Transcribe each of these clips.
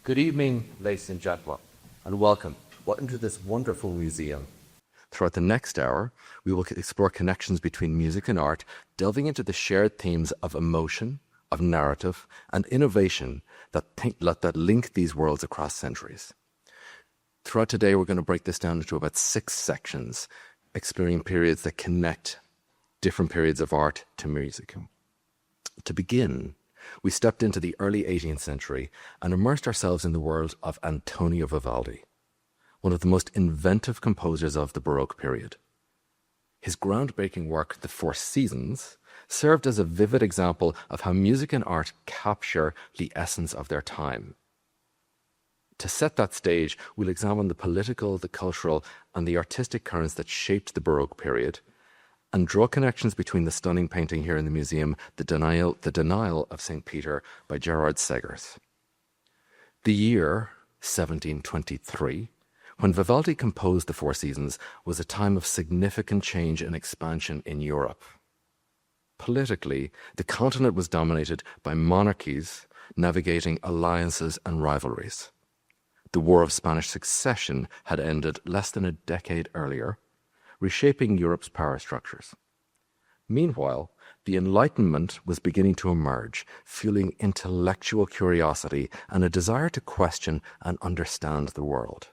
Good evening, ladies and gentlemen, and welcome. Welcome to this wonderful museum. Throughout the next hour, we will explore connections between music and art, delving into the shared themes of emotion, of narrative, and innovation that link these worlds across centuries. Throughout today, we're going to break this down into about 6 sections, exploring periods that connect different periods of art to music. To begin, we stepped into the early 18th century and immersed ourselves in the world of Antonio Vivaldi, one of the most inventive composers of the Baroque period. His groundbreaking work, The Four Seasons, served as a vivid example of how music and art capture the essence of their time. To set that stage, we'll examine the political, the cultural, and the artistic currents that shaped the Baroque period, and draw connections between the stunning painting here in the museum, The Denial of St. Peter by Gerard Segers. The year 1723, when Vivaldi composed The Four Seasons, was a time of significant change and expansion in Europe. Politically, the continent was dominated by monarchies navigating alliances and rivalries. The War of Spanish Succession had ended less than a decade earlier, reshaping Europe's power structures. Meanwhile, the Enlightenment was beginning to emerge, fueling intellectual curiosity and a desire to question and understand the world.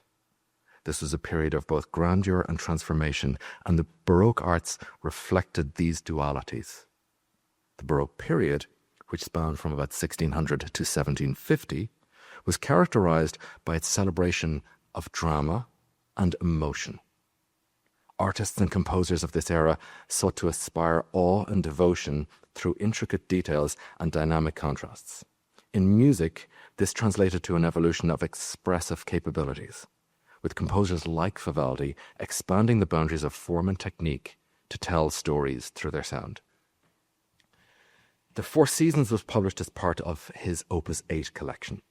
This was a period of both grandeur and transformation, and the Baroque arts reflected these dualities. The Baroque period, which spanned from about 1600 to 1750, was characterized by its celebration of drama and emotion. Artists and composers of this era sought to inspire awe and devotion through intricate details and dynamic contrasts. In music, this translated to an evolution of expressive capabilities, with composers like Vivaldi expanding the boundaries of form and technique to tell stories through their sound. The Four Seasons was published as part of his Opus 8 collection,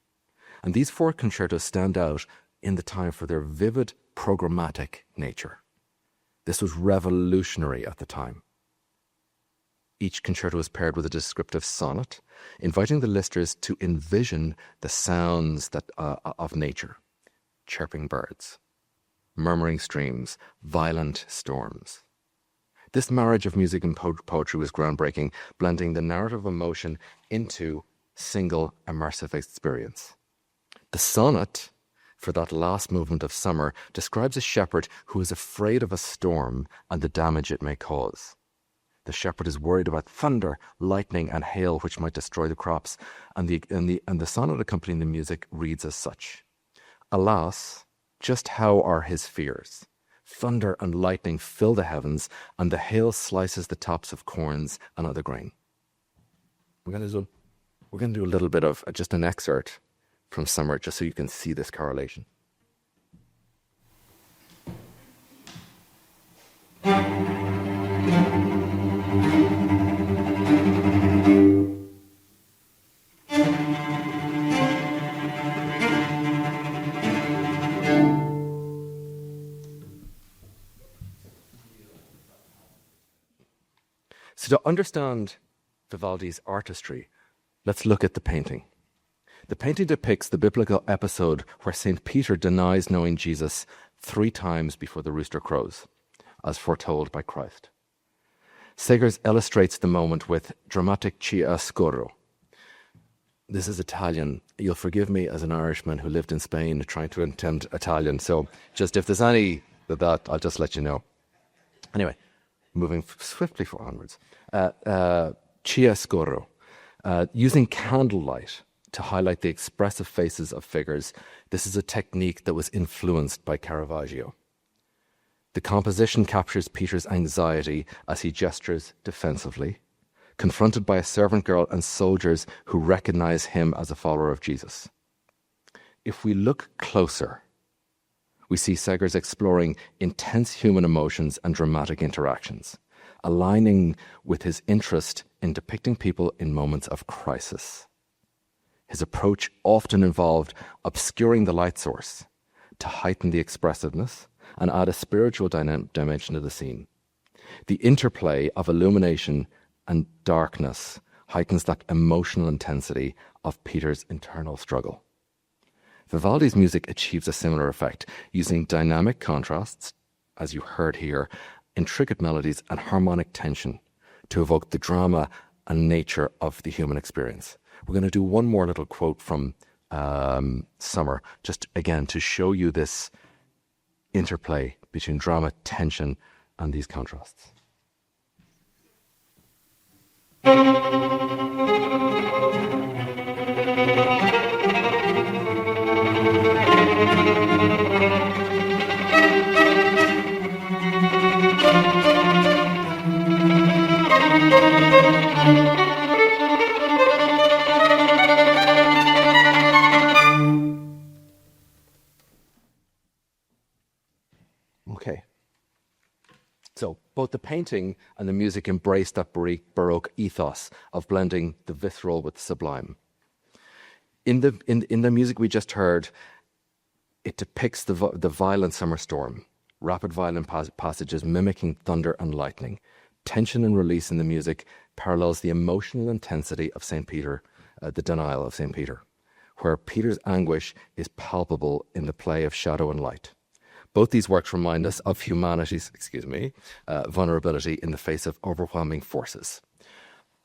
and these 4 concertos stand out in the time for their vivid, programmatic nature. This was revolutionary at the time. Each concerto is paired with a descriptive sonnet, inviting the listeners to envision the sounds of nature, chirping birds, murmuring streams, violent storms. This marriage of music and poetry was groundbreaking, blending the narrative emotion into single immersive experience. The sonnet, for that last movement of summer, describes a shepherd who is afraid of a storm and the damage it may cause. The shepherd is worried about thunder, lightning, and hail, which might destroy the crops, and the sonnet accompanying the music reads as such: "Alas, just how are his fears? Thunder and lightning fill the heavens, and the hail slices the tops of corns and other grain." We're going to do a little bit of just an excerpt from Summer, just so you can see this correlation. So to understand Vivaldi's artistry, let's look at the painting. The painting depicts the biblical episode where St. Peter denies knowing Jesus 3 times before the rooster crows, as foretold by Christ. Segers illustrates the moment with dramatic chiaroscuro. This is Italian. You'll forgive me as an Irishman who lived in Spain trying to attempt Italian. So just if there's any of that, I'll just let you know. Anyway, moving swiftly onwards. Chiaroscuro. Using candlelight to highlight the expressive faces of figures. This is a technique that was influenced by Caravaggio. The composition captures Peter's anxiety as he gestures defensively, confronted by a servant girl and soldiers who recognize him as a follower of Jesus. If we look closer, we see Segers exploring intense human emotions and dramatic interactions, aligning with his interest in depicting people in moments of crisis. His approach often involved obscuring the light source to heighten the expressiveness and add a spiritual dimension to the scene. The interplay of illumination and darkness heightens that emotional intensity of Peter's internal struggle. Vivaldi's music achieves a similar effect, using dynamic contrasts, as you heard here, intricate melodies and harmonic tension to evoke the drama and nature of the human experience. We're going to do one more little quote from Summer, just again to show you this interplay between drama, tension, and these contrasts. Okay. So both the painting and the music embrace that Baroque ethos of blending the visceral with the sublime. In the music we just heard, it depicts the violent summer storm, rapid violent passages mimicking thunder and lightning. Tension and release in the music parallels the emotional intensity of St. Peter, the denial of St. Peter, where Peter's anguish is palpable in the play of shadow and light. Both these works remind us of humanity's, vulnerability in the face of overwhelming forces.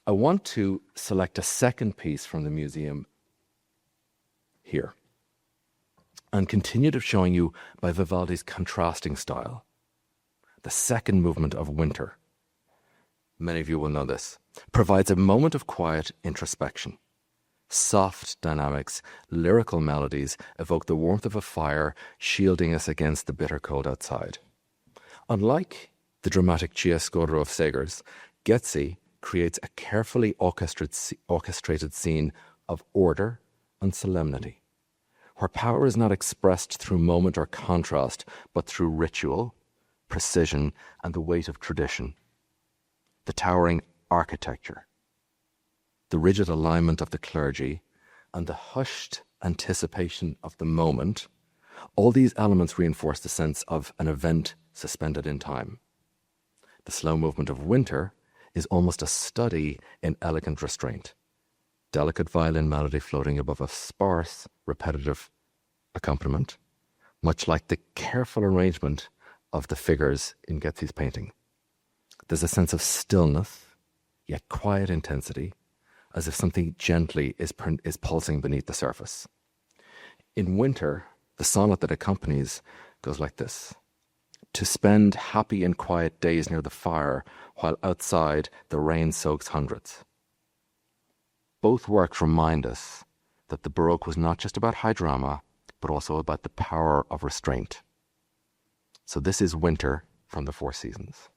I want to select a second piece from the museum here and continue to showing you by Vivaldi's contrasting style. The second movement of Winter, many of you will know this, provides a moment of quiet introspection. Soft dynamics, lyrical melodies evoke the warmth of a fire, shielding us against the bitter cold outside. Unlike the dramatic chiaroscuro of Segers, Getzi creates a carefully orchestrated scene of order and solemnity, where power is not expressed through moment or contrast, but through ritual, precision, and the weight of tradition. The towering architecture, the rigid alignment of the clergy, and the hushed anticipation of the moment, all these elements reinforce the sense of an event suspended in time. The slow movement of winter is almost a study in elegant restraint. Delicate violin melody floating above a sparse, repetitive accompaniment, much like the careful arrangement of the figures in Getsy's painting. There's a sense of stillness, yet quiet intensity, as if something gently is pulsing beneath the surface. In winter, the sonnet that accompanies goes like this: to spend happy and quiet days near the fire, while outside the rain soaks hundreds. Both works remind us that the Baroque was not just about high drama, but also about the power of restraint. So this is Winter from the Four Seasons.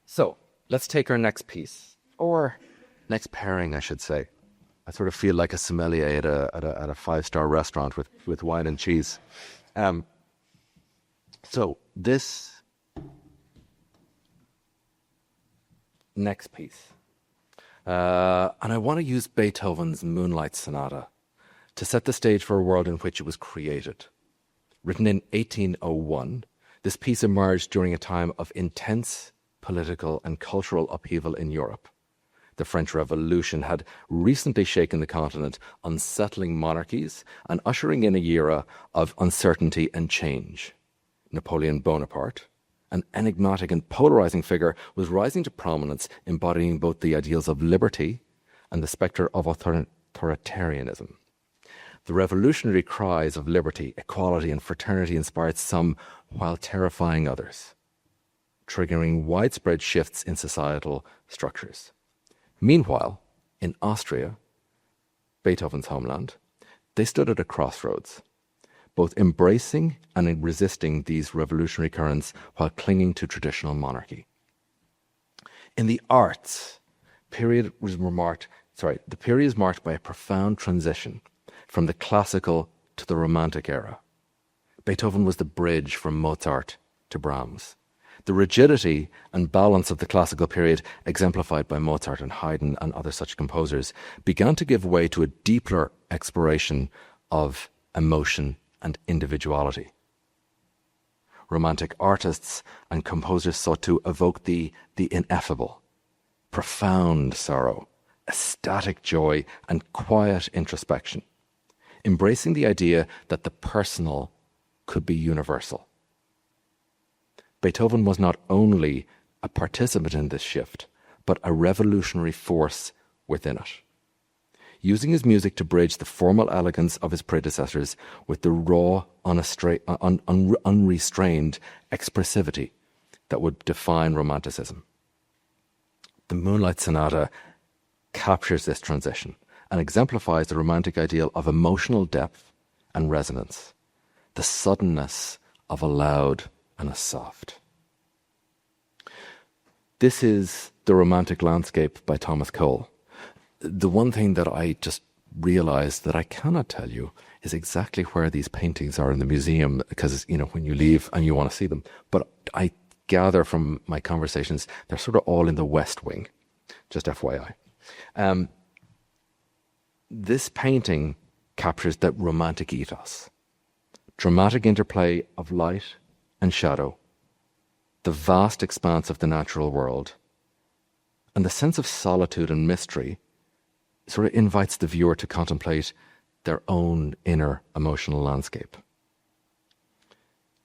So let's take our next piece, or next pairing, I should say. I sort of feel like a sommelier at a five-star restaurant with wine and cheese. So this next piece, and I want to use Beethoven's Moonlight Sonata to set the stage for a world in which it was created. Written in 1801, this piece emerged during a time of intense political and cultural upheaval in Europe. The French Revolution had recently shaken the continent, unsettling monarchies and ushering in a era of uncertainty and change. Napoleon Bonaparte, an enigmatic and polarizing figure, was rising to prominence, embodying both the ideals of liberty and the spectre of authoritarianism. The revolutionary cries of liberty, equality, and fraternity inspired some while terrifying others, triggering widespread shifts in societal structures. Meanwhile, in Austria, Beethoven's homeland, they stood at a crossroads, both embracing and resisting these revolutionary currents while clinging to traditional monarchy. In the arts, the period is marked by a profound transition from the classical to the Romantic era. Beethoven was the bridge from Mozart to Brahms. The rigidity and balance of the classical period, exemplified by Mozart and Haydn and other such composers, began to give way to a deeper exploration of emotion and individuality. Romantic artists and composers sought to evoke the ineffable, profound sorrow, ecstatic joy, and quiet introspection, embracing the idea that the personal could be universal. Beethoven was not only a participant in this shift, but a revolutionary force within it, using his music to bridge the formal elegance of his predecessors with the raw, unrestrained expressivity that would define Romanticism. The Moonlight Sonata captures this transition and exemplifies the romantic ideal of emotional depth and resonance, the suddenness of a loud and a soft. This is The Romantic Landscape by Thomas Cole. The one thing that I just realized that I cannot tell you is exactly where these paintings are in the museum, because, when you leave and you want to see them. But I gather from my conversations, they're sort of all in the West Wing, just FYI. This painting captures that romantic ethos, dramatic interplay of light and shadow, the vast expanse of the natural world, and the sense of solitude and mystery sort of invites the viewer to contemplate their own inner emotional landscape.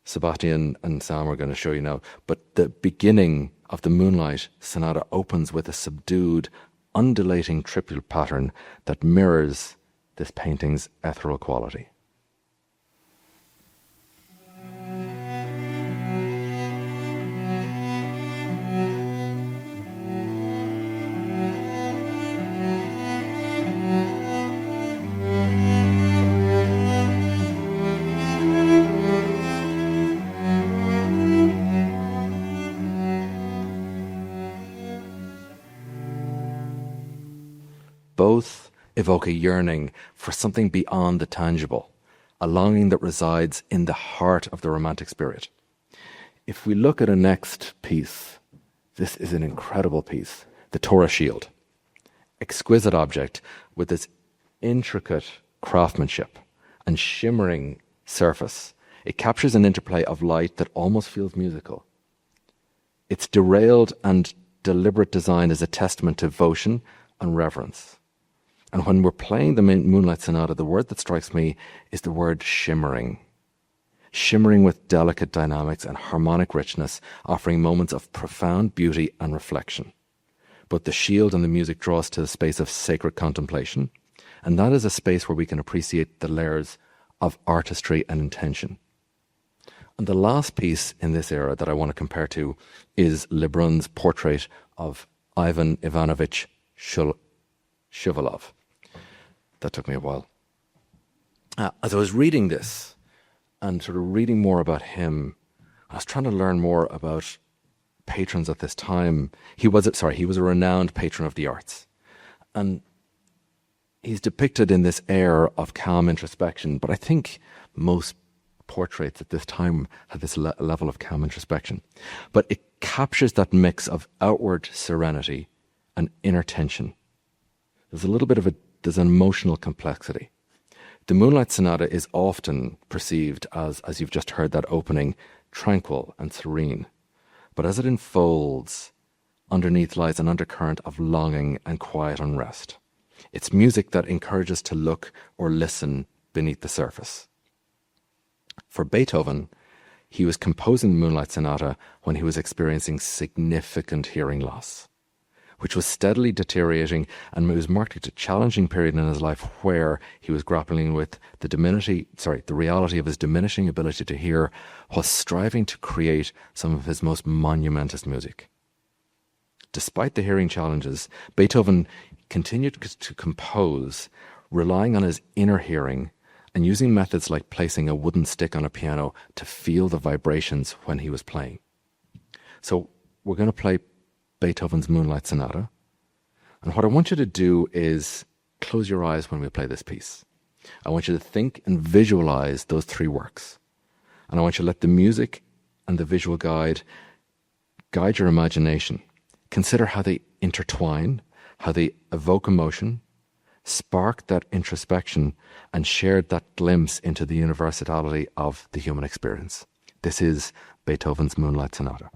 Sebastian and Sam are going to show you now, but the beginning of the Moonlight Sonata opens with a subdued, undulating triple pattern that mirrors this painting's ethereal quality. Both evoke a yearning for something beyond the tangible, a longing that resides in the heart of the romantic spirit. If we look at a next piece, this is an incredible piece, the Torah Shield. Exquisite object with its intricate craftsmanship and shimmering surface. It captures an interplay of light that almost feels musical. Its derailed and deliberate design is a testament to devotion and reverence. And when we're playing the Moonlight Sonata, the word that strikes me is the word shimmering. Shimmering with delicate dynamics and harmonic richness, offering moments of profound beauty and reflection. Both the shield and the music draw us to a space of sacred contemplation, and that is a space where we can appreciate the layers of artistry and intention. And the last piece in this era that I want to compare to is Lebrun's portrait of Ivan Ivanovich Shuvalov. That took me a while. As I was reading this and sort of reading more about him, I was trying to learn more about patrons at this time. He was a renowned patron of the arts. And he's depicted in this air of calm introspection, but I think most portraits at this time have this level of calm introspection. But it captures that mix of outward serenity and inner tension. There's there's an emotional complexity. The Moonlight Sonata is often perceived as you've just heard that opening, tranquil and serene. But as it unfolds, underneath lies an undercurrent of longing and quiet unrest. It's music that encourages to look or listen beneath the surface. For Beethoven, he was composing the Moonlight Sonata when he was experiencing significant hearing loss, which was steadily deteriorating, and it was marked a challenging period in his life where he was grappling with the reality of his diminishing ability to hear, while striving to create some of his most monumentous music. Despite the hearing challenges, Beethoven continued to compose, relying on his inner hearing and using methods like placing a wooden stick on a piano to feel the vibrations when he was playing. So we're going to play Beethoven's Moonlight Sonata. And what I want you to do is close your eyes when we play this piece. I want you to think and visualize those three works. And I want you to let the music and the visual guide your imagination. Consider how they intertwine, how they evoke emotion, spark that introspection, and share that glimpse into the universality of the human experience. This is Beethoven's Moonlight Sonata.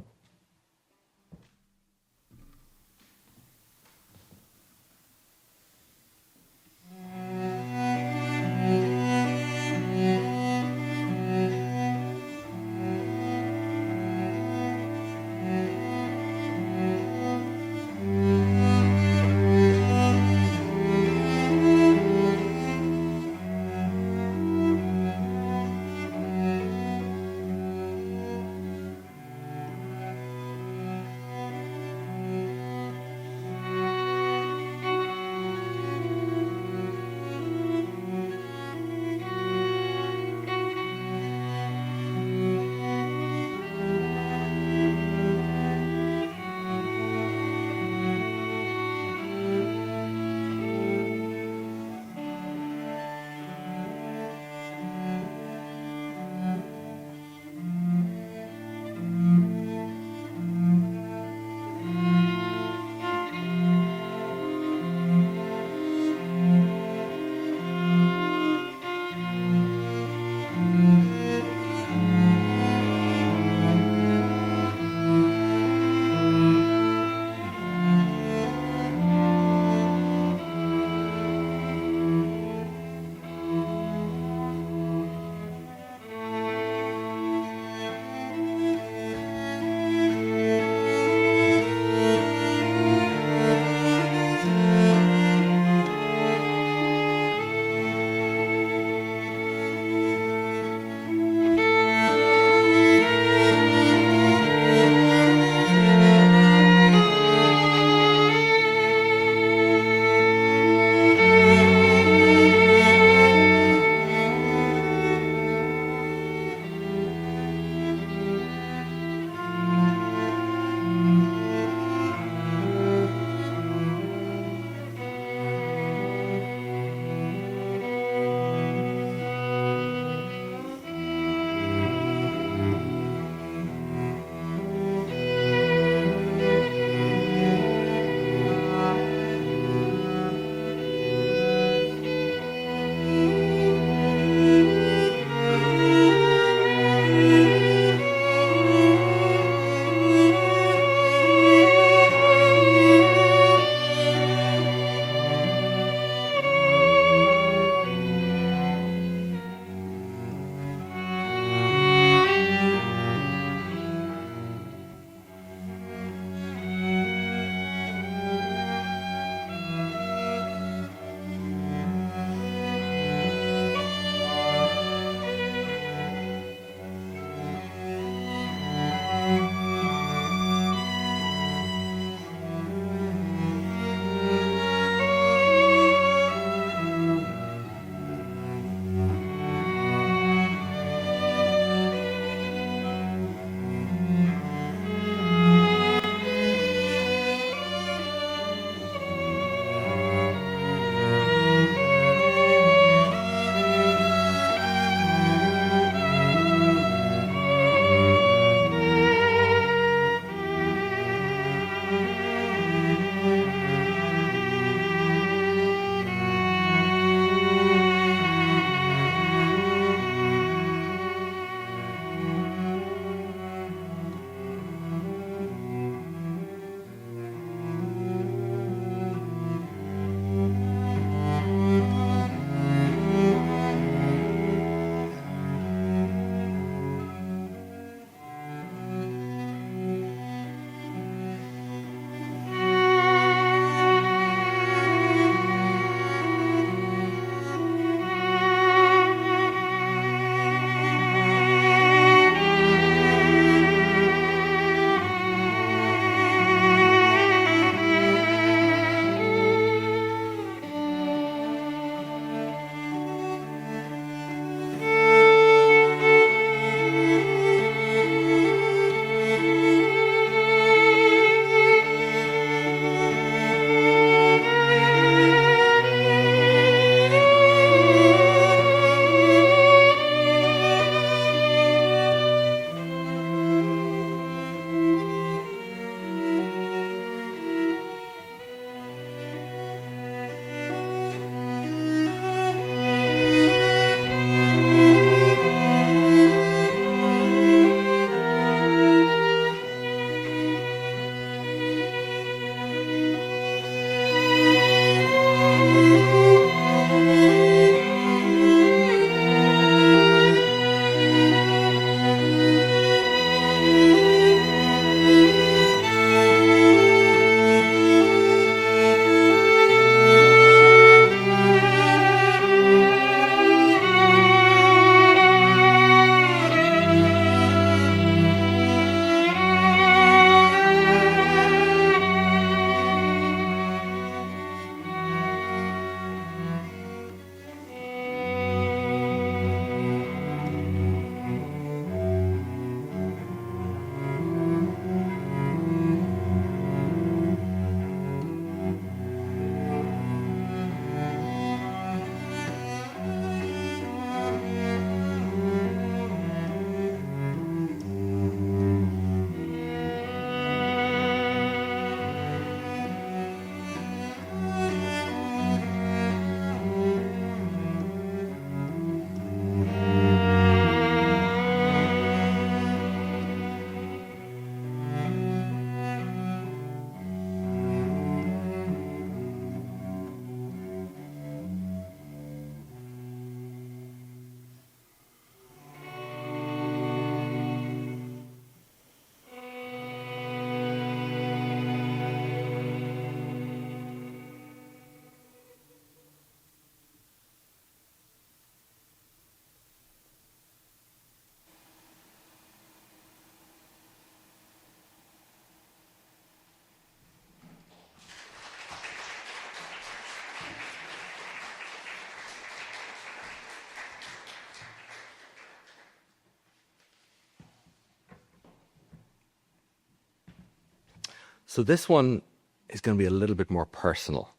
So this one is going to be a little bit more personal.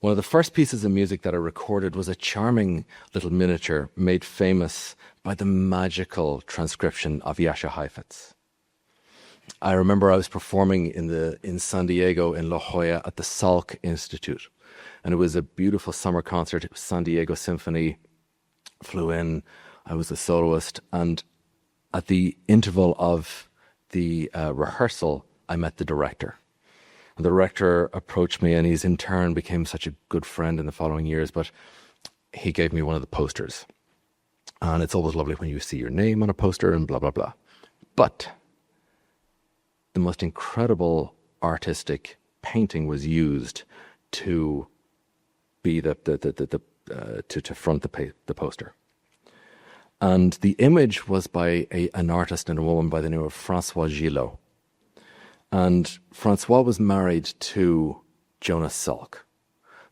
One of the first pieces of music that I recorded was a charming little miniature made famous by the magical transcription of Jascha Heifetz. I remember I was performing in San Diego, in La Jolla, at the Salk Institute. And it was a beautiful summer concert. It was San Diego Symphony. Flew in. I was a soloist. And at the interval of the rehearsal, I met the director. And the director approached me, and he's in turn became such a good friend in the following years. But he gave me one of the posters. And it's always lovely when you see your name on a poster and blah, blah, blah. But the most incredible artistic painting was used to be to front the poster. And the image was by an artist and a woman by the name of François Gillot. And François was married to Jonas Salk.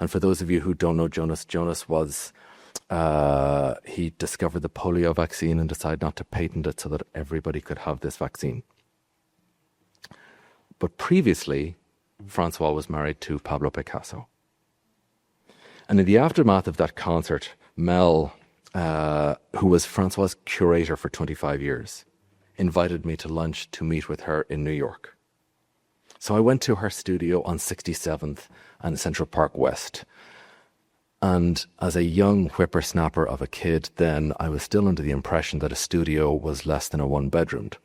And for those of you who don't know Jonas was, he discovered the polio vaccine and decided not to patent it so that everybody could have this vaccine. But previously, François was married to Pablo Picasso. And in the aftermath of that concert, Mel, who was François' curator for 25 years, invited me to lunch to meet with her in New York. So I went to her studio on 67th and Central Park West. And as a young whippersnapper of a kid then, I was still under the impression that a studio was less than a one-bedroomed.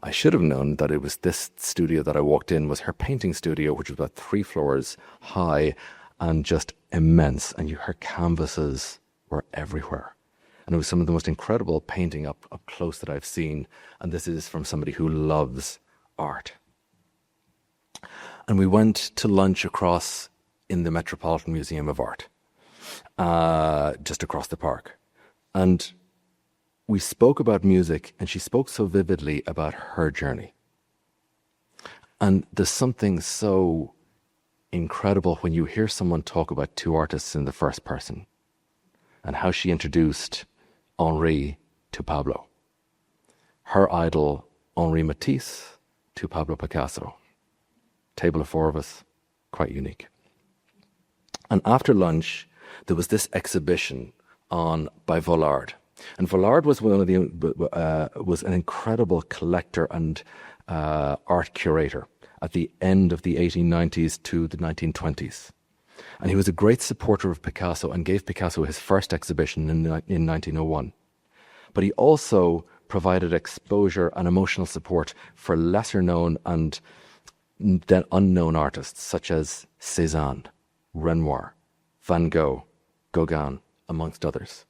I should have known that it was this studio that I walked in was her painting studio, which was about 3 floors high and just immense. And her canvases were everywhere. And it was some of the most incredible painting up close that I've seen. And this is from somebody who loves art. And we went to lunch across in the Metropolitan Museum of Art, just across the park. And we spoke about music, and she spoke so vividly about her journey. And there's something so incredible when you hear someone talk about 2 artists in the first person and how she introduced Henri to Pablo. Her idol, Henri Matisse, to Pablo Picasso. Table of 4 of us, quite unique. And after lunch, there was this exhibition by Vollard. And Vollard was was an incredible collector and art curator at the end of the 1890s to the 1920s. And he was a great supporter of Picasso and gave Picasso his first exhibition in 1901. But he also provided exposure and emotional support for lesser known and then unknown artists such as Cézanne, Renoir, Van Gogh, Gauguin, amongst others.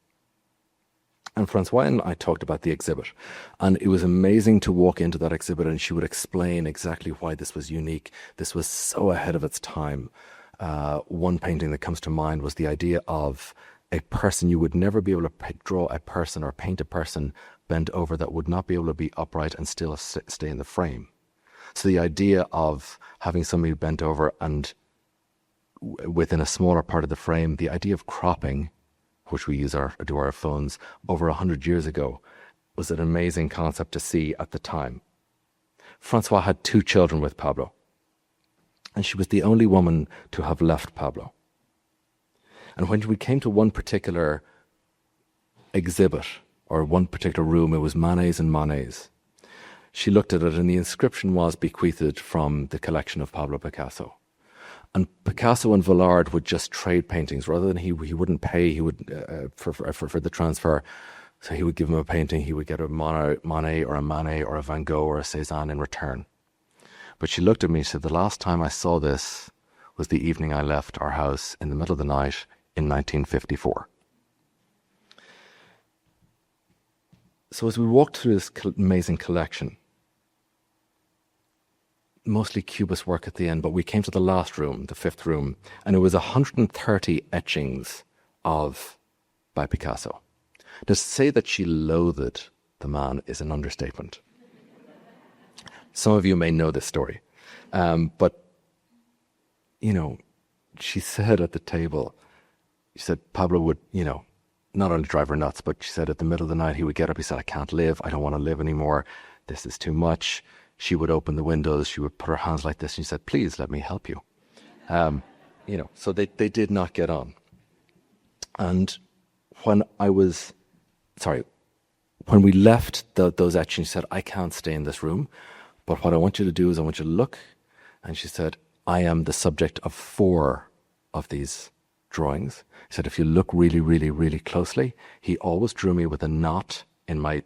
And François and I talked about the exhibit, and it was amazing to walk into that exhibit and she would explain exactly why this was unique. This was so ahead of its time. One painting that comes to mind was the idea of a person. You would never be able to draw a person or paint a person bent over that would not be able to be upright and still stay in the frame. So the idea of having somebody bent over and within a smaller part of the frame, the idea of cropping, which we do our phones, over 100 years ago, was an amazing concept to see at the time. François had 2 children with Pablo, and she was the only woman to have left Pablo. And when we came to one particular exhibit, or one particular room, it was Manet's and Monet's. She looked at it, and the inscription was bequeathed from the collection of Pablo Picasso. And Picasso and Vollard would just trade paintings rather than he wouldn't pay. He would for the transfer. So he would give him a painting. He would get a Monet or a Manet or a Van Gogh or a Cézanne in return. But she looked at me and said, "The last time I saw this was the evening I left our house in the middle of the night in 1954." So as we walked through this amazing collection, mostly Cubist work at the end, but we came to the last room, the 5th room, and it was 130 etchings by Picasso. To say that she loathed the man is an understatement. Some of you may know this story, but she said at the table, she said Pablo would, not only drive her nuts, but she said at the middle of the night he would get up, he said, "I can't live, I don't want to live anymore, this is too much." she would open the windows, she would put her hands like this, and she said, please let me help you. So they did not get on. And when we left those etchings, she said, I can't stay in this room, but what I want you to do is I want you to look. And she said, I am the subject of 4 of these drawings. He said, if you look really, really, really closely, he always drew me with a knot in my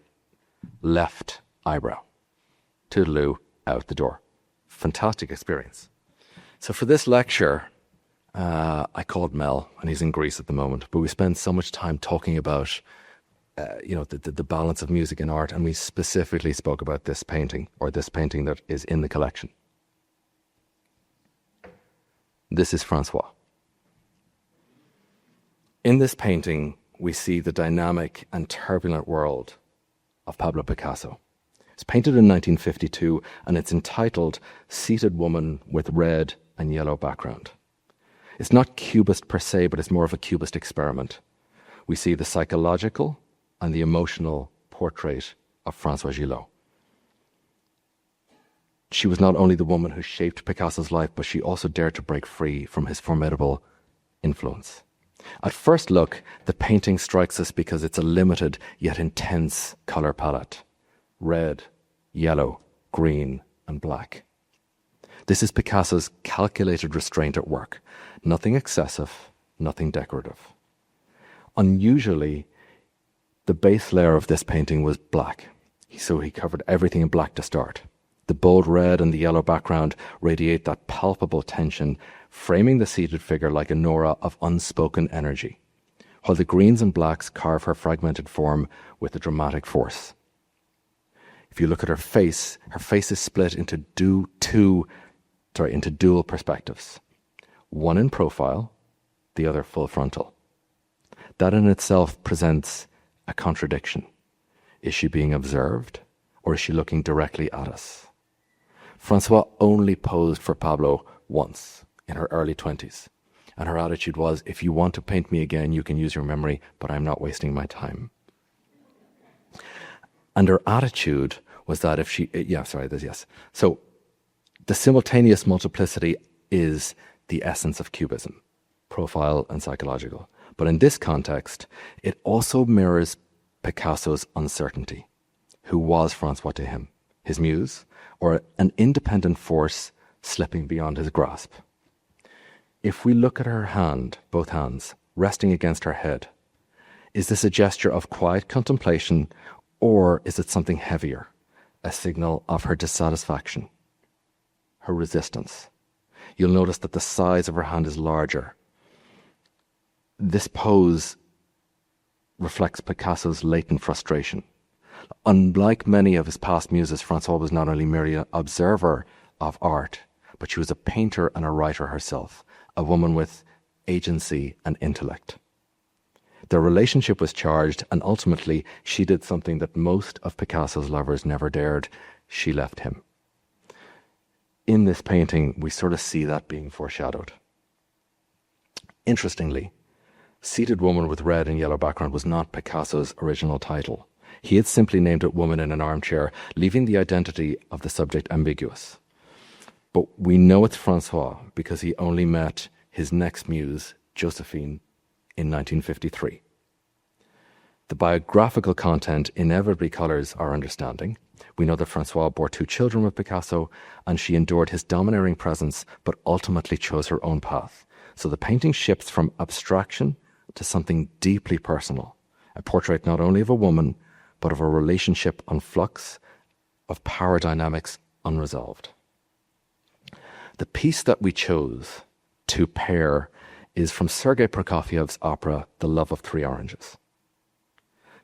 left eyebrow. Toodaloo, out the door. Fantastic experience. So for this lecture, I called Mel, and he's in Greece at the moment, but we spent so much time talking about the balance of music and art, and we specifically spoke about this painting that is in the collection. This is Francois. In this painting, we see the dynamic and turbulent world of Pablo Picasso. It's painted in 1952, and it's entitled Seated Woman with Red and Yellow Background. It's not Cubist per se, but it's more of a Cubist experiment. We see the psychological and the emotional portrait of Françoise Gillot. She was not only the woman who shaped Picasso's life, but she also dared to break free from his formidable influence. At first look, the painting strikes us because it's a limited yet intense color palette. Red, yellow, green, and black. This is Picasso's calculated restraint at work. Nothing excessive, nothing decorative. Unusually, the base layer of this painting was black, so he covered everything in black to start. The bold red and the yellow background radiate that palpable tension, framing the seated figure like a aura of unspoken energy, while the greens and blacks carve her fragmented form with a dramatic force. If you look at her face is split into dual perspectives. One in profile, the other full frontal. That in itself presents a contradiction. Is she being observed, or is she looking directly at us? Francois only posed for Pablo once, in her early 20s. And her attitude was, if you want to paint me again, you can use your memory, but I'm not wasting my time. And her attitude was that So the simultaneous multiplicity is the essence of Cubism, profile and psychological. But in this context, it also mirrors Picasso's uncertainty. Who was Francois to him? His muse, or an independent force slipping beyond his grasp? If we look at her hand, both hands, resting against her head, is this a gesture of quiet contemplation, or is it something heavier, a signal of her dissatisfaction, her resistance? You'll notice that the size of her hand is larger. This pose reflects Picasso's latent frustration. Unlike many of his past muses, Francois was not only merely an observer of art, but she was a painter and a writer herself, a woman with agency and intellect. Their relationship was charged, and ultimately she did something that most of Picasso's lovers never dared. She left him. In this painting, we sort of see that being foreshadowed. Interestingly, Seated Woman with Red and Yellow Background was not Picasso's original title. He had simply named it Woman in an Armchair, leaving the identity of the subject ambiguous. But we know it's Francois because he only met his next muse, Josephine, in 1953. The biographical content inevitably colors our understanding. We know that Francois bore 2 children with Picasso, and she endured his domineering presence, but ultimately chose her own path. So the painting shifts from abstraction to something deeply personal, a portrait not only of a woman, but of a relationship on flux, of power dynamics unresolved. The piece that we chose to pair is from Sergei Prokofiev's opera, The Love of Three Oranges.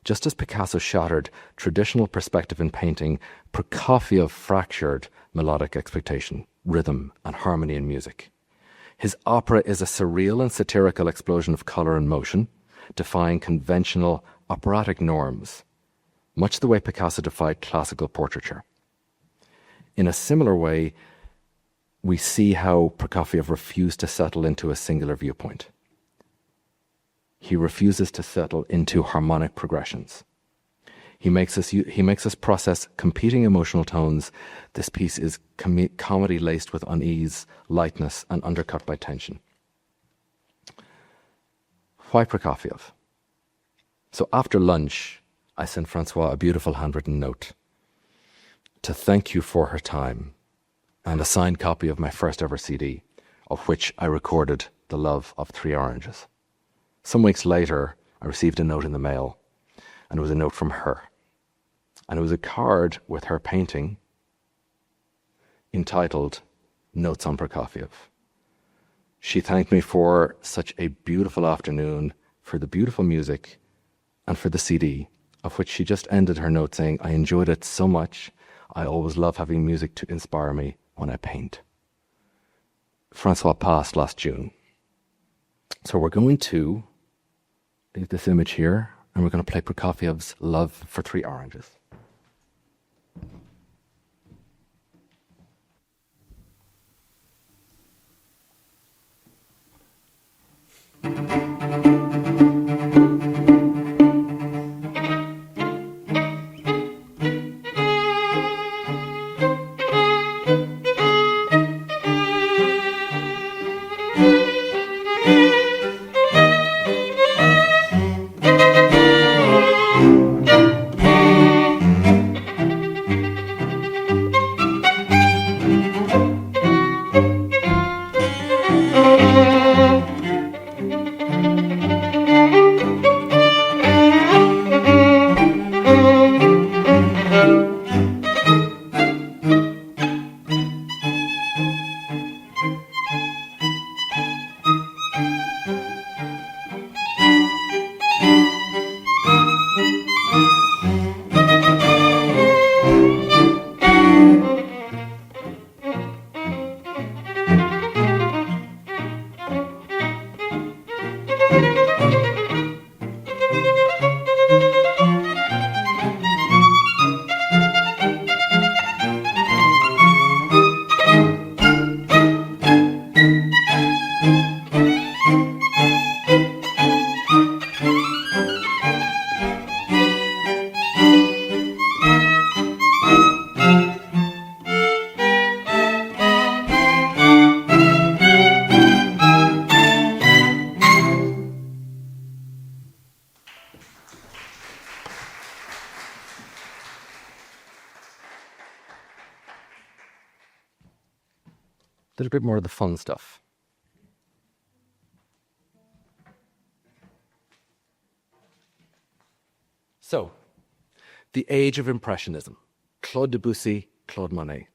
Just as Picasso shattered traditional perspective in painting, Prokofiev fractured melodic expectation, rhythm, and harmony in music. His opera is a surreal and satirical explosion of color and motion, defying conventional operatic norms, much the way Picasso defied classical portraiture. In a similar way, we see how Prokofiev refused to settle into a singular viewpoint. He refuses to settle into harmonic progressions. He makes us process competing emotional tones. This piece is comedy laced with unease, lightness, and undercut by tension. Why Prokofiev? So after lunch, I sent Francois a beautiful handwritten note to thank you for her time and a signed copy of my first ever CD, of which I recorded The Love of Three Oranges. Some weeks later, I received a note in the mail, and it was a note from her. And it was a card with her painting entitled Notes on Prokofiev. She thanked me for such a beautiful afternoon, for the beautiful music, and for the CD, of which she just ended her note saying, I enjoyed it so much. I always love having music to inspire me when I paint. Francois passed last June. So we're going to leave this image here, and we're going to play Prokofiev's Love for Three Oranges. A little bit more of the fun stuff. So, the age of Impressionism. Claude Debussy, Claude Monet.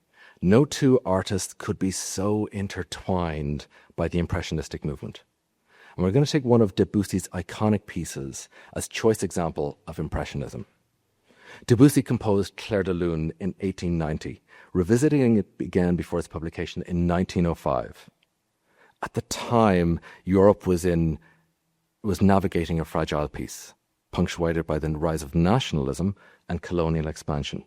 No two artists could be so intertwined by the Impressionistic movement. And we're going to take one of Debussy's iconic pieces as choice example of Impressionism. Debussy composed Clair de Lune in 1890. Revisiting it began before its publication in 1905. At the time, Europe was navigating a fragile peace, punctuated by the rise of nationalism and colonial expansion.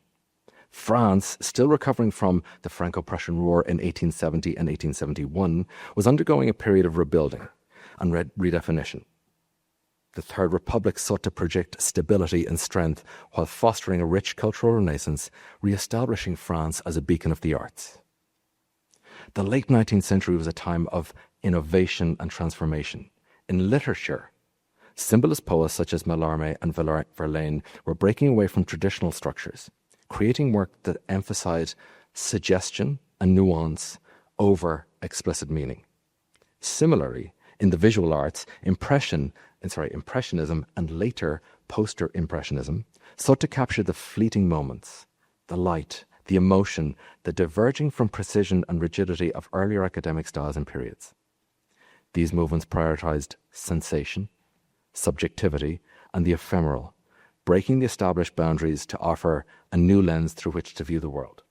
France, still recovering from the Franco-Prussian War in 1870 and 1871, was undergoing a period of rebuilding and redefinition. The Third Republic sought to project stability and strength while fostering a rich cultural renaissance, re-establishing France as a beacon of the arts. The late 19th century was a time of innovation and transformation. In literature, symbolist poets such as Mallarmé and Verlaine were breaking away from traditional structures, creating work that emphasized suggestion and nuance over explicit meaning. Similarly, in the visual arts, Impressionism and later post-impressionism sought to capture the fleeting moments, the light, the emotion, the diverging from precision and rigidity of earlier academic styles and periods. These movements prioritized sensation, subjectivity, and the ephemeral, breaking the established boundaries to offer a new lens through which to view the world.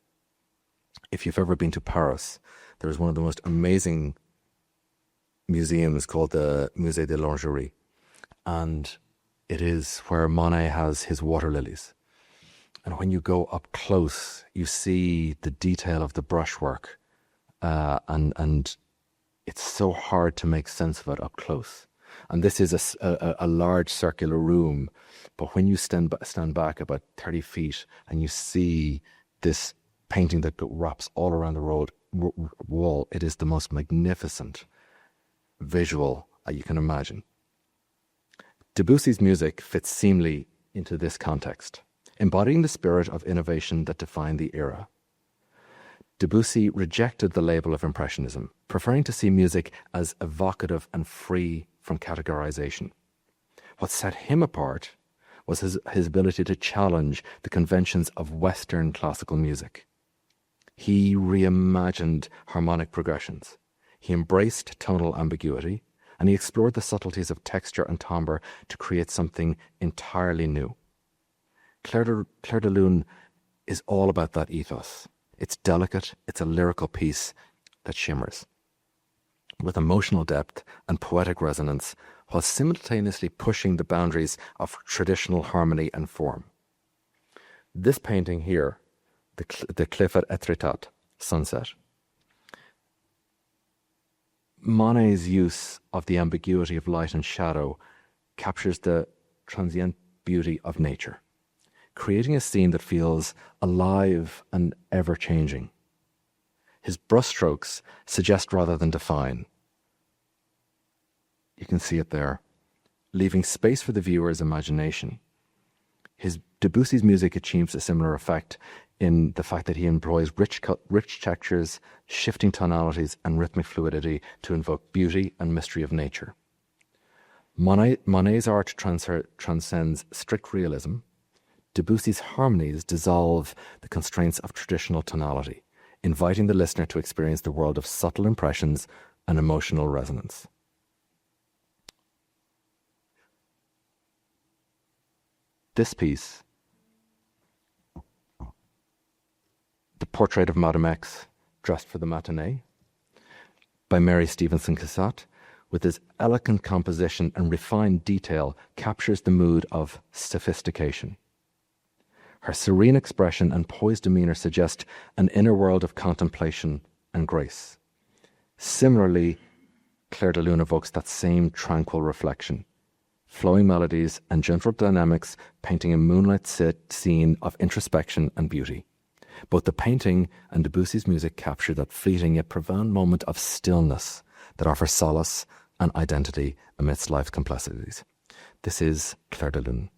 If you've ever been to Paris, there's one of the most amazing museums called the Musée de Lingerie, and it is where Monet has his water lilies. And when you go up close, you see the detail of the brushwork, and it's so hard to make sense of it up close. And this is a large circular room. But when you stand back about 30 feet and you see this painting that wraps all around the wall, it is the most magnificent visual you can imagine. Debussy's music fits seamlessly into this context, embodying the spirit of innovation that defined the era. Debussy rejected the label of Impressionism, preferring to see music as evocative and free from categorization. What set him apart was his ability to challenge the conventions of Western classical music. He reimagined harmonic progressions. He embraced tonal ambiguity, and he explored the subtleties of texture and timbre to create something entirely new. Clair de Lune is all about that ethos. It's delicate, it's a lyrical piece that shimmers with emotional depth and poetic resonance, while simultaneously pushing the boundaries of traditional harmony and form. This painting here, the cliff at Etretat, Sunset, Monet's use of the ambiguity of light and shadow captures the transient beauty of nature, creating a scene that feels alive and ever-changing. His brushstrokes suggest rather than define. You can see it there, leaving space for the viewer's imagination. Debussy's music achieves a similar effect in the fact that he employs rich textures, shifting tonalities, and rhythmic fluidity to invoke beauty and mystery of nature. Monet's art transcends strict realism. Debussy's harmonies dissolve the constraints of traditional tonality, inviting the listener to experience the world of subtle impressions and emotional resonance. This piece, The Portrait of Madame X, Dressed for the Matinee, by Mary Stevenson Cassatt, with its elegant composition and refined detail, captures the mood of sophistication. Her serene expression and poised demeanor suggest an inner world of contemplation and grace. Similarly, Clair de Lune evokes that same tranquil reflection, flowing melodies and gentle dynamics painting a moonlit scene of introspection and beauty. Both the painting and Debussy's music capture that fleeting yet profound moment of stillness that offers solace and identity amidst life's complexities. This is Clair de Lune.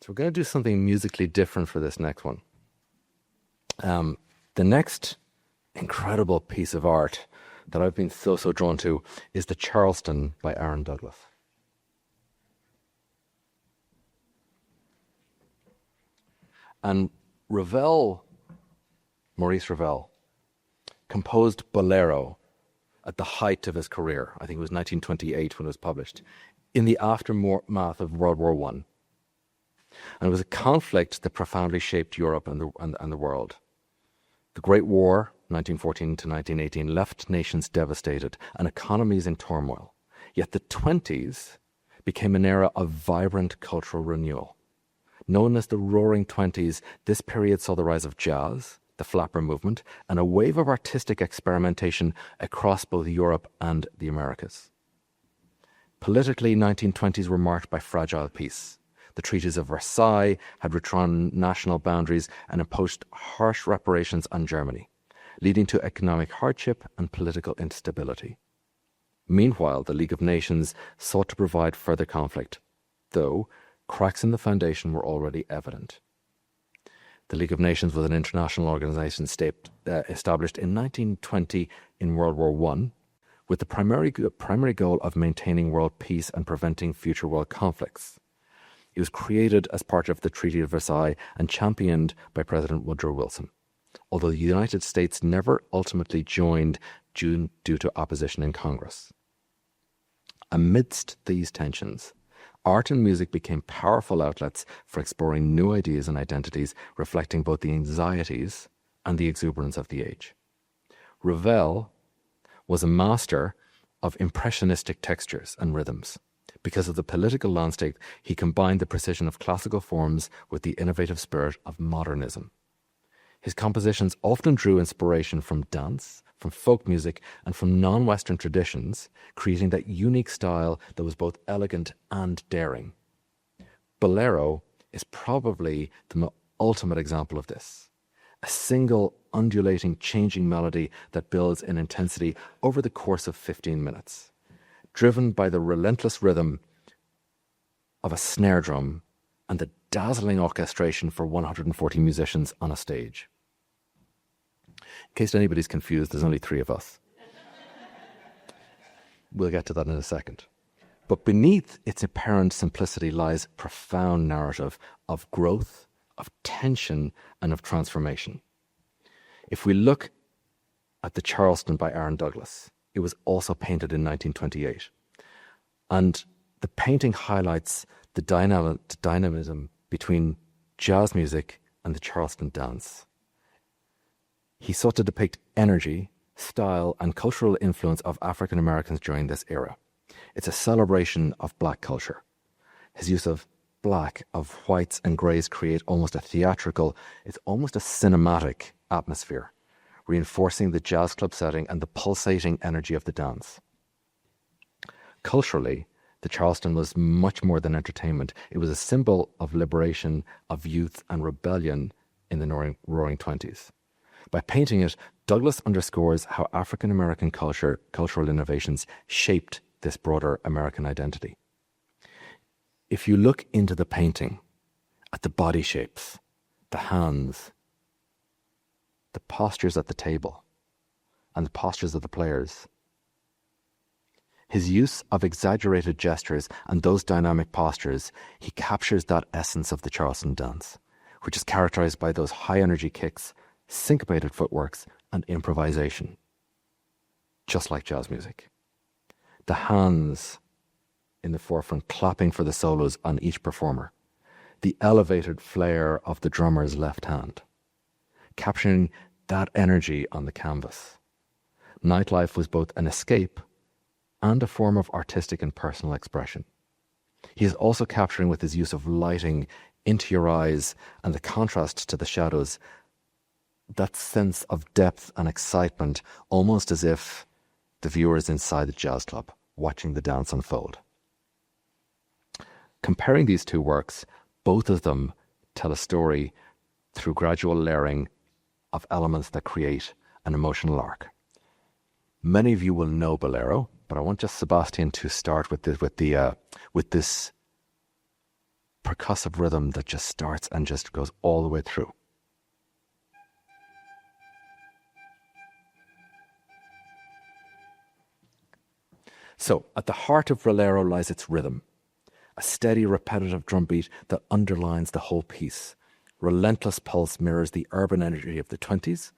we're going to do something musically different for this next one. The next incredible piece of art that I've been so drawn to is the Charleston by Aaron Douglas. And Maurice Ravel, composed Bolero at the height of his career. I think it was 1928 when it was published, in the aftermath of World War I. And it was a conflict that profoundly shaped Europe and the world. The Great War, 1914 to 1918, left nations devastated and economies in turmoil. Yet the 20s became an era of vibrant cultural renewal. Known as the Roaring Twenties, this period saw the rise of jazz, the flapper movement, and a wave of artistic experimentation across both Europe and the Americas. Politically, 1920s were marked by fragile peace. The treaties of Versailles had redrawn national boundaries and imposed harsh reparations on Germany, leading to economic hardship and political instability. Meanwhile, the League of Nations sought to provide further conflict, though cracks in the foundation were already evident. The League of Nations was an international organization established in 1920 in World War I, with the primary goal of maintaining world peace and preventing future world conflicts. It was created as part of the Treaty of Versailles and championed by President Woodrow Wilson, although the United States never ultimately joined due to opposition in Congress. Amidst these tensions, art and music became powerful outlets for exploring new ideas and identities, reflecting both the anxieties and the exuberance of the age. Ravel was a master of impressionistic textures and rhythms. Because of the political landscape, he combined the precision of classical forms with the innovative spirit of modernism. His compositions often drew inspiration from dance, from folk music, and from non-Western traditions, creating that unique style that was both elegant and daring. Bolero is probably the ultimate example of this. A single, undulating, changing melody that builds in intensity over the course of 15 minutes, driven by the relentless rhythm of a snare drum and the dazzling orchestration for 140 musicians on a stage. In case anybody's confused, there's only 3 of us. We'll get to that in a second. But beneath its apparent simplicity lies profound narrative of growth, of tension, and of transformation. If we look at the Charleston by Aaron Douglas, it was also painted in 1928. And the painting highlights the dynamism between jazz music and the Charleston dance. He sought to depict energy, style, and cultural influence of African Americans during this era. It's a celebration of black culture. His use of black, of whites and greys create almost a theatrical, it's almost a cinematic atmosphere, reinforcing the jazz club setting and the pulsating energy of the dance. Culturally, the Charleston was much more than entertainment. It was a symbol of liberation, of youth and rebellion in the Roaring Twenties. By painting it, Douglas underscores how African American cultural innovations shaped this broader American identity. If you look into the painting, at the body shapes, the hands, the postures at the table, and the postures of the players, his use of exaggerated gestures and those dynamic postures, he captures that essence of the Charleston dance, which is characterized by those high-energy kicks, syncopated footworks, and improvisation, just like jazz music. The hands in the forefront clapping for the solos on each performer, the elevated flair of the drummer's left hand, capturing that energy on the canvas. Nightlife was both an escape and a form of artistic and personal expression. He is also capturing with his use of lighting into your eyes and the contrast to the shadows, that sense of depth and excitement, almost as if the viewer is inside the jazz club, watching the dance unfold. Comparing these two works, both of them tell a story through gradual layering of elements that create an emotional arc. Many of you will know Bolero, but I want just Sebastian to start with this percussive rhythm that just starts and just goes all the way through. So, at the heart of Rolero lies its rhythm, a steady, repetitive drum beat that underlines the whole piece. Relentless pulse mirrors the urban energy of the 20s.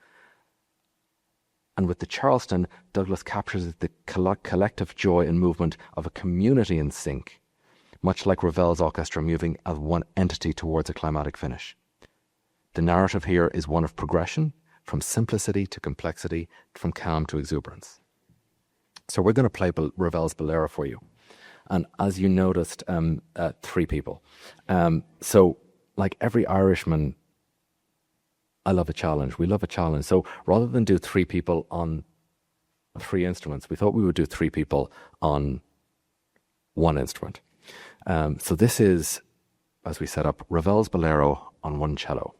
And with the Charleston, Douglas captures the collective joy and movement of a community in sync, much like Ravel's orchestra moving as one entity towards a climatic finish. The narrative here is one of progression, from simplicity to complexity, from calm to exuberance. So we're going to play Ravel's Bolero for you. And as you noticed, 3 people. So like every Irishman, I love a challenge. We love a challenge. So rather than do 3 people on 3 instruments, we thought we would do 3 people on 1 instrument. So this is, as we set up, Ravel's Bolero on 1 cello.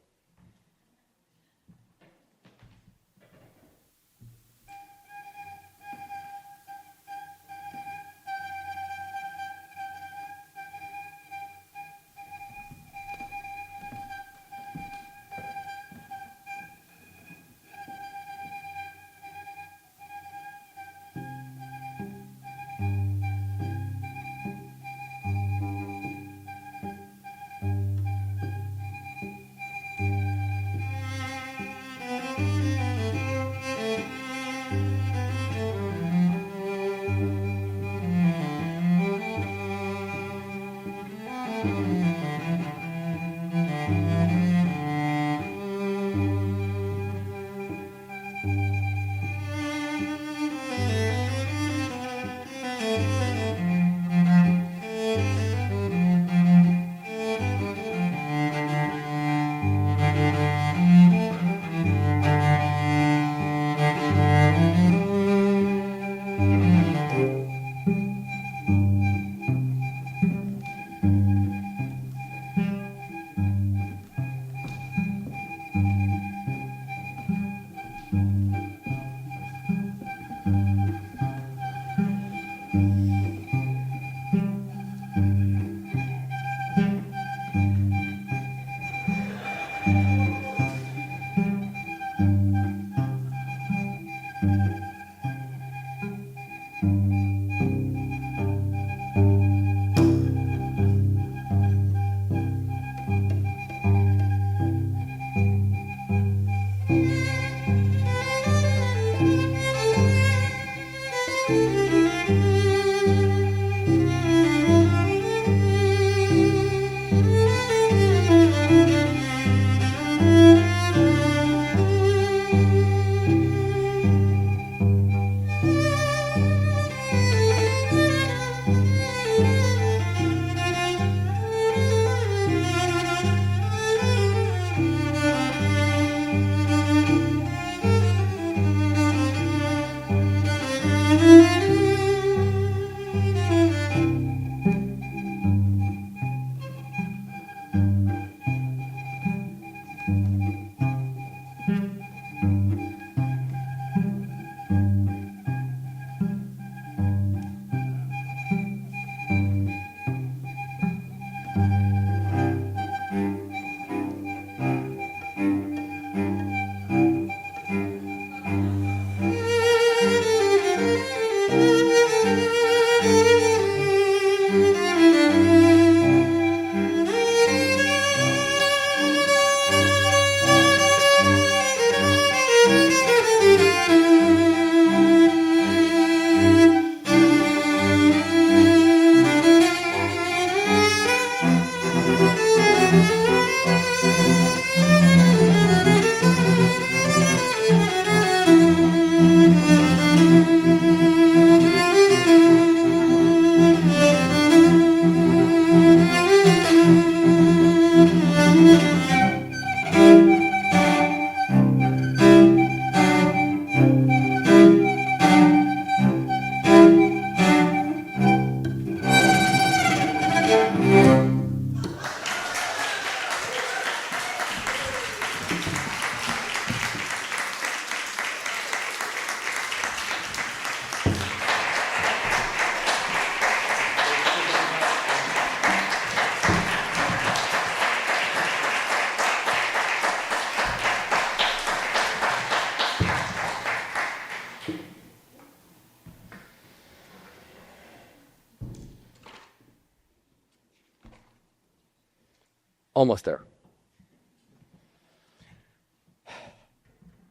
Almost there.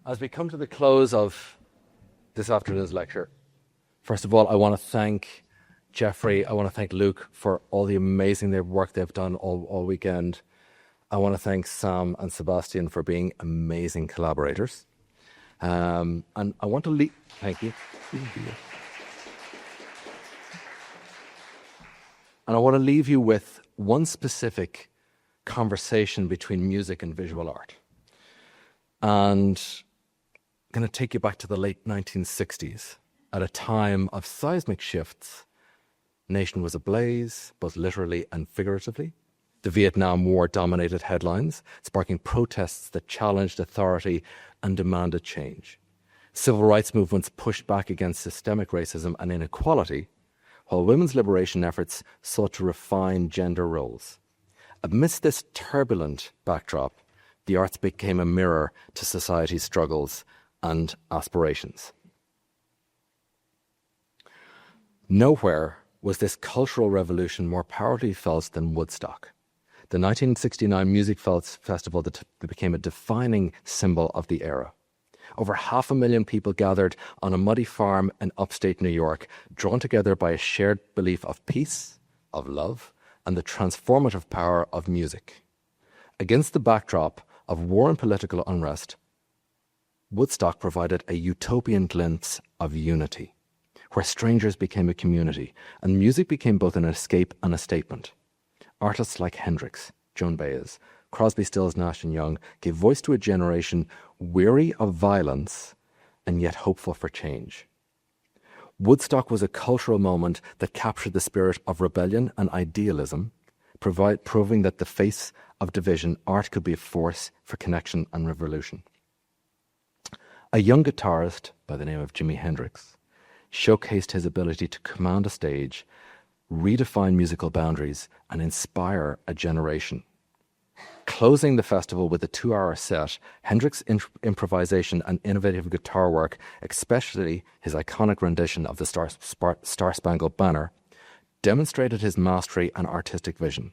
As we come to the close of this afternoon's lecture, first of all, I want to thank Jeffrey, I want to thank Luke for all the amazing work they've done all weekend. I want to thank Sam and Sebastian for being amazing collaborators. And I want to thank you. And I want to leave you with one specific conversation between music and visual art. And I'm going to take you back to the late 1960s, at a time of seismic shifts. The nation was ablaze, both literally and figuratively. The Vietnam War dominated headlines, sparking protests that challenged authority and demanded change. Civil rights movements pushed back against systemic racism and inequality, while women's liberation efforts sought to refine gender roles. Amidst this turbulent backdrop, the arts became a mirror to society's struggles and aspirations. Nowhere was this cultural revolution more powerfully felt than Woodstock, the 1969 music festival that became a defining symbol of the era. Over 500,000 people gathered on a muddy farm in upstate New York, drawn together by a shared belief of peace, of love, and the transformative power of music. Against the backdrop of war and political unrest, Woodstock provided a utopian glimpse of unity, where strangers became a community, and music became both an escape and a statement. Artists like Hendrix, Joan Baez, Crosby, Stills, Nash and Young gave voice to a generation weary of violence and yet hopeful for change. Woodstock was a cultural moment that captured the spirit of rebellion and idealism, proving that the face of division, art could be a force for connection and revolution. A young guitarist by the name of Jimi Hendrix showcased his ability to command a stage, redefine musical boundaries, and inspire a generation. Closing the festival with a 2-hour set, Hendrix's improvisation and innovative guitar work, especially his iconic rendition of the Star-Spangled Banner, demonstrated his mastery and artistic vision.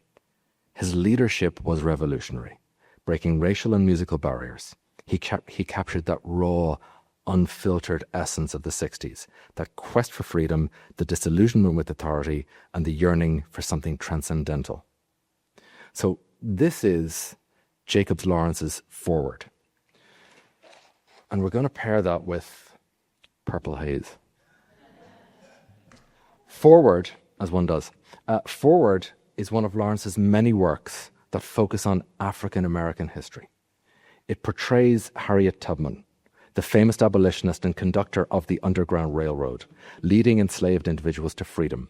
His leadership was revolutionary, breaking racial and musical barriers. He captured that raw, unfiltered essence of the 60s, that quest for freedom, the disillusionment with authority, and the yearning for something transcendental. So this is Jacobs Lawrence's Forward. And we're going to pair that with Purple Haze. Forward, as one does, Forward is one of Lawrence's many works that focus on African American history. It portrays Harriet Tubman, the famous abolitionist and conductor of the Underground Railroad, leading enslaved individuals to freedom.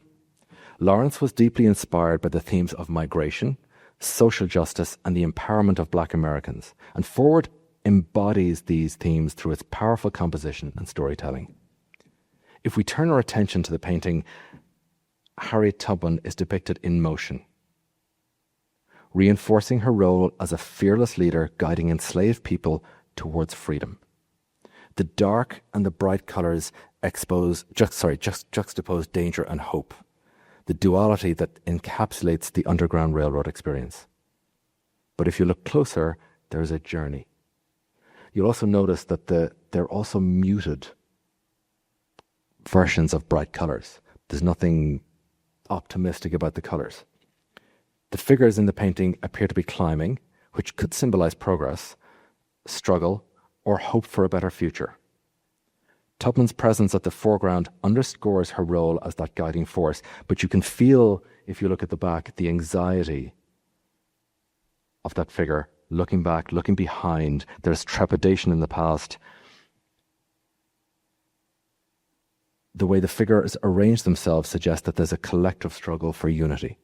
Lawrence was deeply inspired by the themes of migration, social justice, and the empowerment of Black Americans, and Forward embodies these themes through its powerful composition and storytelling. If we turn our attention to the painting, Harriet Tubman is depicted in motion, reinforcing her role as a fearless leader guiding enslaved people towards freedom. The dark and the bright colors juxtapose danger and hope, the duality that encapsulates the Underground Railroad experience. But if you look closer, there is a journey. You'll also notice that they're also muted versions of bright colors. There's nothing optimistic about the colors. The figures in the painting appear to be climbing, which could symbolize progress, struggle, or hope for a better future. Tubman's presence at the foreground underscores her role as that guiding force, but you can feel, if you look at the back, the anxiety of that figure, looking back, looking behind. There's trepidation in the past. The way the figures arrange themselves suggests that there's a collective struggle for unity,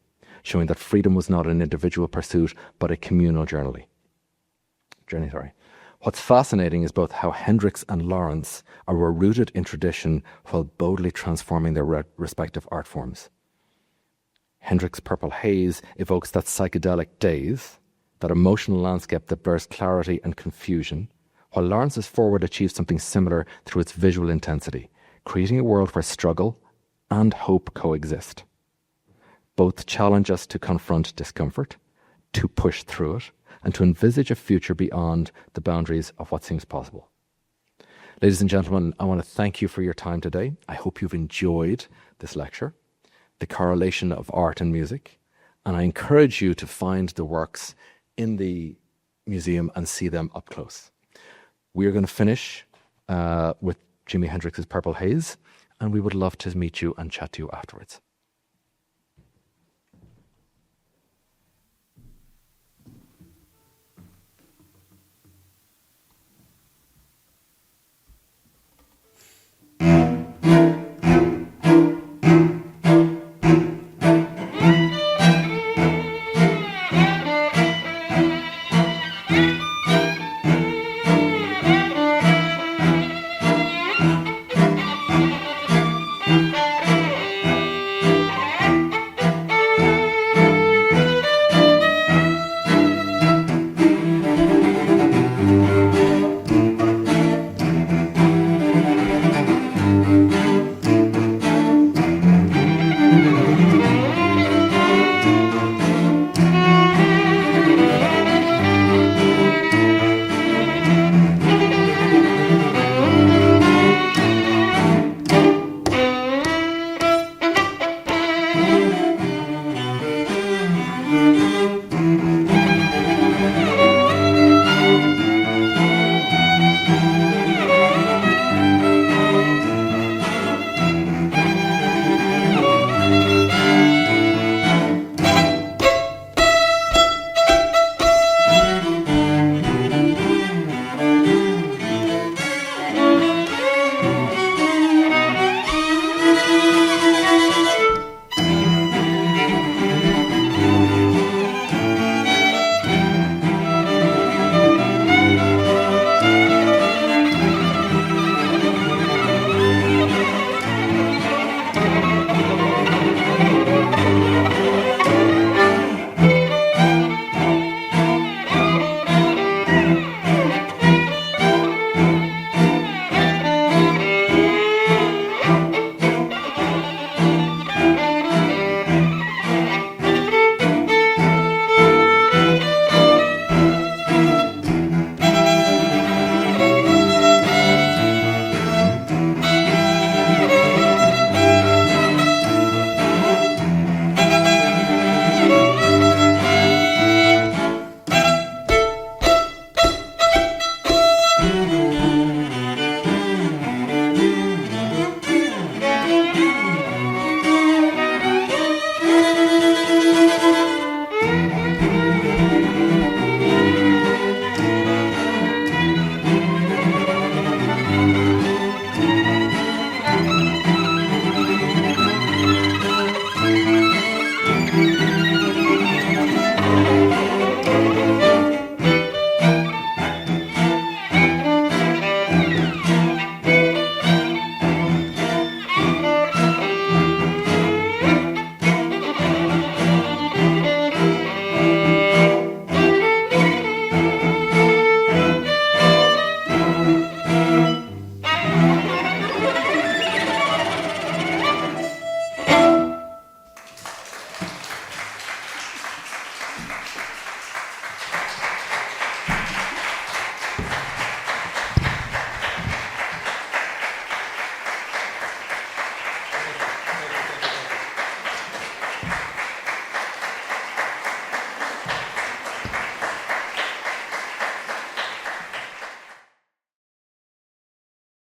showing that freedom was not an individual pursuit, but a communal journey. What's fascinating is both how Hendrix and Lawrence were rooted in tradition while boldly transforming their respective art forms. Hendrix's Purple Haze evokes that psychedelic daze, that emotional landscape that bears clarity and confusion, while Lawrence's Forward achieves something similar through its visual intensity, creating a world where struggle and hope coexist. Both challenge us to confront discomfort, to push through it, and to envisage a future beyond the boundaries of what seems possible. Ladies and gentlemen, I want to thank you for your time today. I hope you've enjoyed this lecture, the correlation of art and music, and I encourage you to find the works in the museum and see them up close. We are going to finish with Jimi Hendrix's Purple Haze, and we would love to meet you and chat to you afterwards.